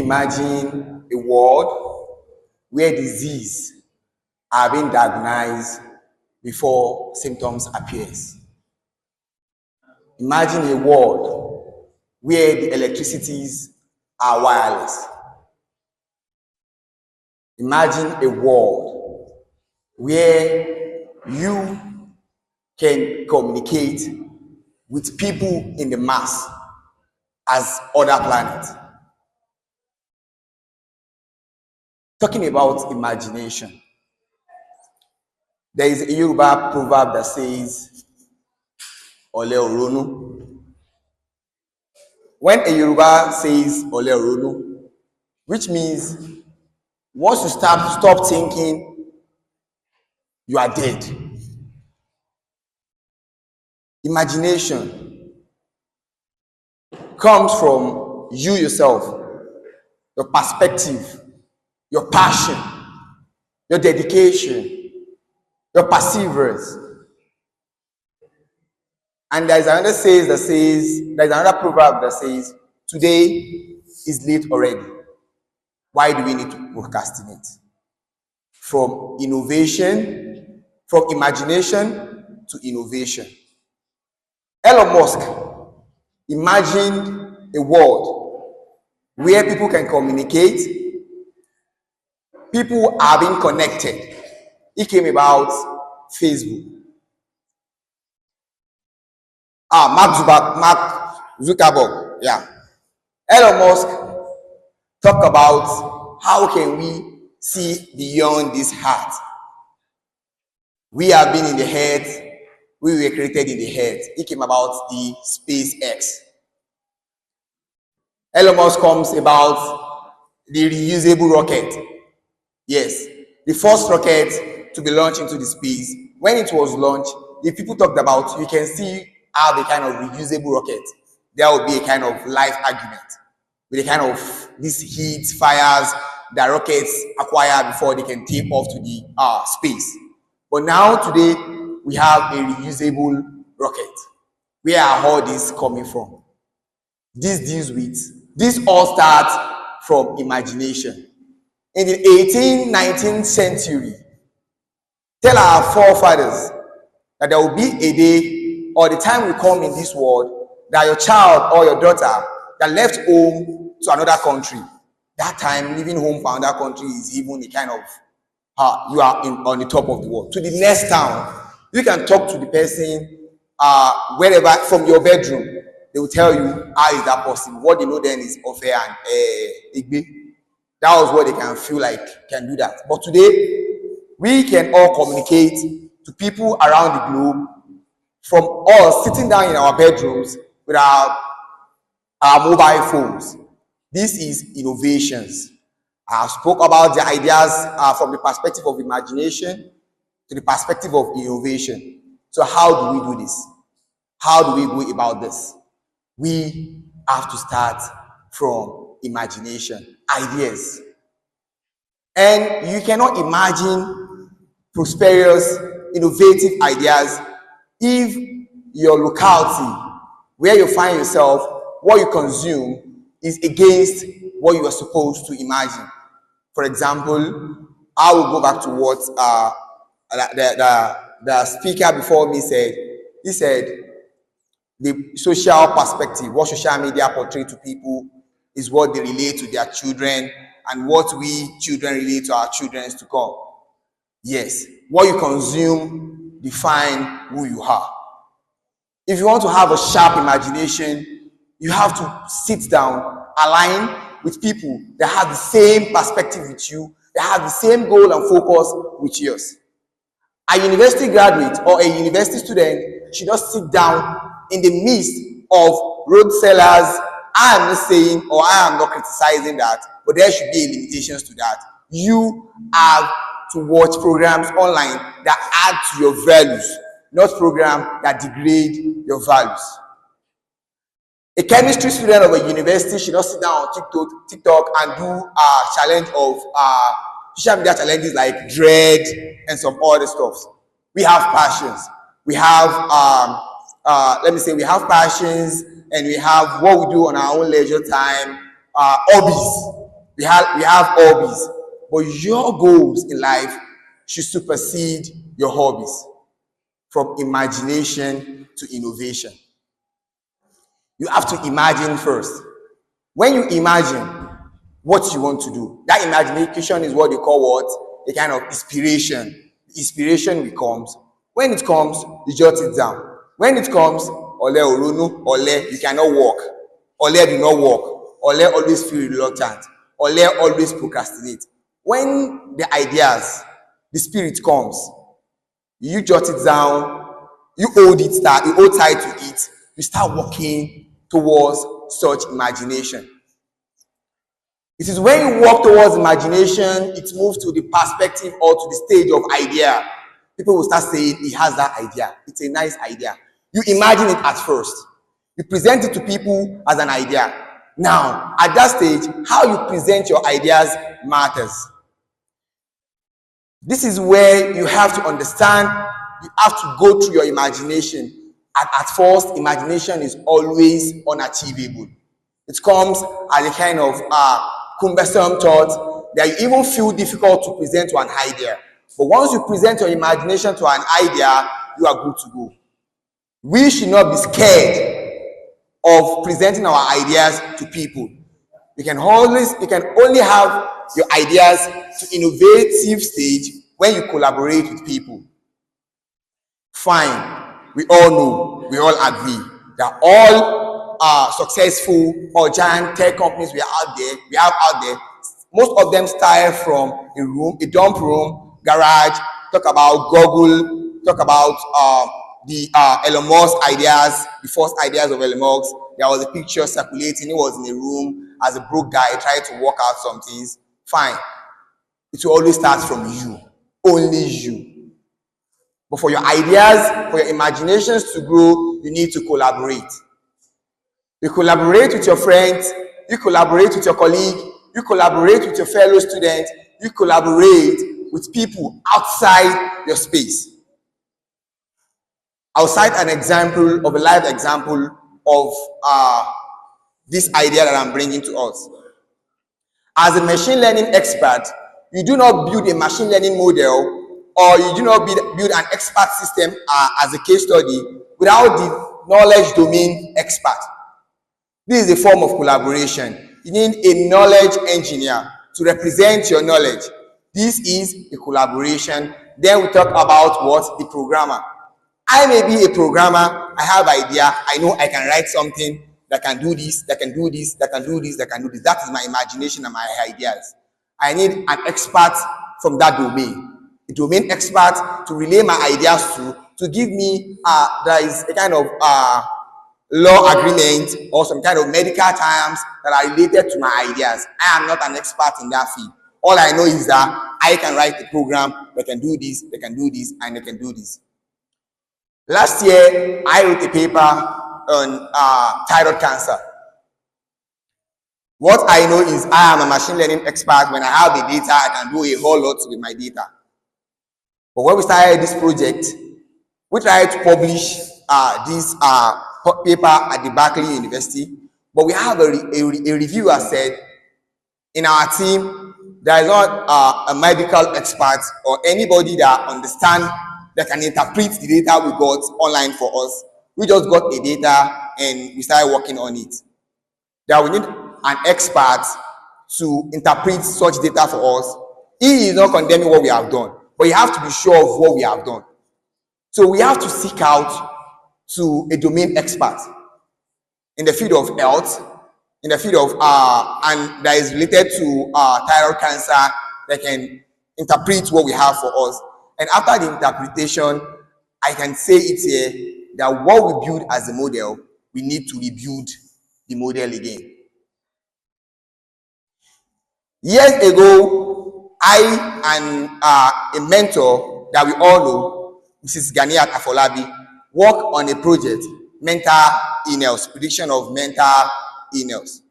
imagine a world where disease are being diagnosed before symptoms appears. Imagine a world where the electricities are wireless. Imagine a world where you can communicate with people in the mass as other planets. Talking about imagination, there is a Yoruba proverb that says, Ole Oronu. When a Yoruba says Ole Oronu, which means once you stop thinking, you are dead. Imagination comes from you yourself, your perspective, your passion, your dedication, your perseverance. And there's another proverb that says, today is late already. Why do we need to procrastinate? From imagination to innovation. Elon Musk imagined a world where people can communicate, people are being connected. It came about Facebook. Mark Zuckerberg, yeah. Elon Musk talk about how can we see beyond this heart. We have been in the head, we were created in the head. It came about the SpaceX. Elon Musk comes about the reusable rocket. Yes, the first rocket to be launched into the space. When it was launched, the people talked about, you can see how the kind of reusable rocket, there will be a kind of life argument with a kind of these heat, fires that rockets acquire before they can take off to the space. But now today, we have a reusable rocket. Where are all this coming from? This all starts from imagination. In the 18th, 19th century, tell our forefathers that there will be a day or the time will come in this world that your child or your daughter that left home to another country, that time leaving home for another country is even a kind of you are on the top of the world. To the next town, you can talk to the person wherever from your bedroom. They will tell you how is that possible. What they know then is Offa and Igbe. That was what they can feel like can do that. But today, we can all communicate to people around the globe from us sitting down in our bedrooms with our mobile phones. This is innovations. I spoke about the ideas from the perspective of imagination to the perspective of innovation. So how do we do this? How do we go about this? We have to start from imagination, ideas. And you cannot imagine prosperous, innovative ideas if your locality, where you find yourself, what you consume, is against what you are supposed to imagine. For example, I will go back to what the speaker before me said. He said the social perspective, what social media portray to people is what they relate to their children and what we children relate to our children to come. Yes, what you consume define who you are. If you want to have a sharp imagination, you have to sit down, align with people that have the same perspective with you, that have the same goal and focus with yours. A university graduate or a university student should not sit down in the midst of road sellers. I am not saying or I am not criticizing that, but there should be limitations to that. You have to watch programs online that add to your values, not programs that degrade your values. A chemistry student of a university should not sit down on TikTok and do a challenge of social media challenges like dread and some other stuff. We have passions. We have, we have passions, and we have what we do on our own leisure time, hobbies. we have hobbies, but your goals in life should supersede your hobbies. From imagination to innovation, you have to imagine first. When you imagine what you want to do, that imagination is what they call what? A kind of inspiration. Inspiration will comes. When it comes, you jot it down. When it comes, ole orunu, ole, you cannot walk. Ole do not walk. Ole always feel reluctant. Ole always procrastinate. When the ideas, the spirit comes, you jot it down, you hold tight to it, you start working towards such imagination. It is when you walk towards imagination, it moves to the perspective or to the stage of idea. People will start saying, he has that idea. It's a nice idea. You imagine it at first. You present it to people as an idea. Now, at that stage, how you present your ideas matters. This is where you have to understand, you have to go through your imagination. At first, imagination is always unachievable. It comes as a kind of cumbersome thought that you even feel difficult to present to an idea. But once you present your imagination to an idea, you are good to go. We should not be scared of presenting our ideas to people. You can only have your ideas to innovative stage when you collaborate with people. Fine, we all know, we all agree that all successful or giant tech companies we have out there, most of them start from a dump room, garage, talk about Google, talk about the Elon Musk ideas, the first ideas of Elon Musk. There was a picture circulating. He was in a room as a broke guy trying to work out some things. Fine. It will always start from you. Only you. But for your ideas, for your imaginations to grow, you need to collaborate. You collaborate with your friends. You collaborate with your colleague. You collaborate with your fellow student. You collaborate with people outside your space. I'll cite an example of a live example of this idea that I'm bringing to us. As a machine learning expert, you do not build a machine learning model, or you do not build an expert system as a case study without the knowledge domain expert. This is a form of collaboration. You need a knowledge engineer to represent your knowledge. This is a collaboration. Then we talk about what? The programmer. I may be a programmer. I have idea. I know I can write something that can do this, that can do this, that can do this, that can do this. That is my imagination and my ideas. I need an expert from that domain, a domain expert to relay my ideas to give me there is a kind of law agreement or some kind of medical terms that are related to my ideas. I am not an expert in that field. All I know is that I can write a program that can do this, they can do this, and they can do this. Last year, I wrote a paper on thyroid cancer. What I know is I am a machine learning expert. When I have the data, I can do a whole lot with my data. But when we started this project, we tried to publish this paper at the Berkeley University, but we have a reviewer said, in our team, there is not a medical expert or anybody that understands, that can interpret the data we got online for us. We just got the data and we started working on it. That we need an expert to interpret such data for us. He is not condemning what we have done, but you have to be sure of what we have done. So we have to seek out to a domain expert in the field of health, in the field of and that is related to thyroid cancer, that can interpret what we have for us. And after the interpretation, I can say it here that what we build as a model, we need to rebuild the model again. Years ago, I and a mentor that we all know, Mrs. Ganiat Afolabi, worked on a project, mental illness, prediction of mental illness.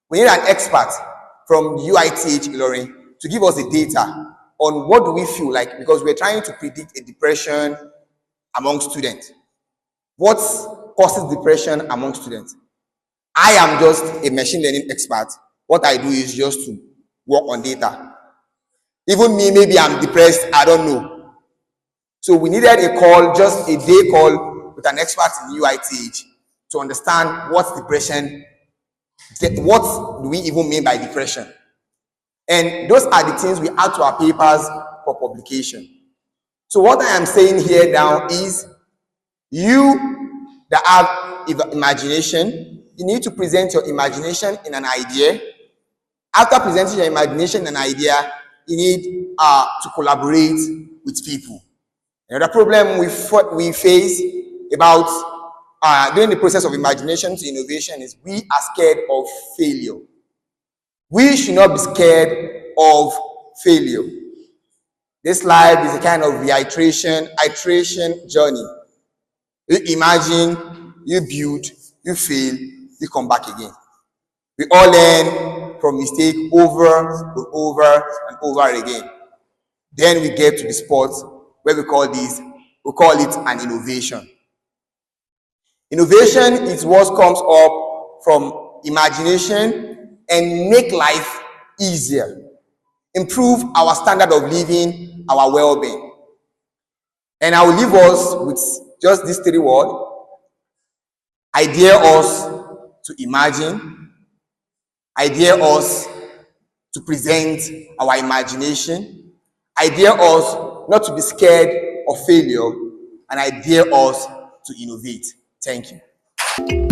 We need an expert from UITH Ilorin to give us the data on what do we feel like, because we're trying to predict a depression among students. What causes depression among students? I am just a machine learning expert. What I do is just to work on data. Even me, maybe I'm depressed, I don't know. So we needed a call, just a day call with an expert in UITH to understand what's depression, what do we even mean by depression. And those are the things we add to our papers for publication. So what I am saying here now is, you that have imagination, you need to present your imagination in an idea. After presenting your imagination in an idea, you need to collaborate with people. Another problem we face about during the process of imagination to innovation is we are scared of failure. We should not be scared of failure. This life is a kind of iteration journey. You imagine, you build, you fail, you come back again. We all learn from mistake over and over and over again. Then we get to the spot where we call it an innovation. Innovation is what comes up from imagination and make life easier, improve our standard of living, our well-being. And I will leave us with just these 3 words. I dare us to imagine. I dare us to present our imagination. I dare us not to be scared of failure. And I dare us to innovate. Thank you.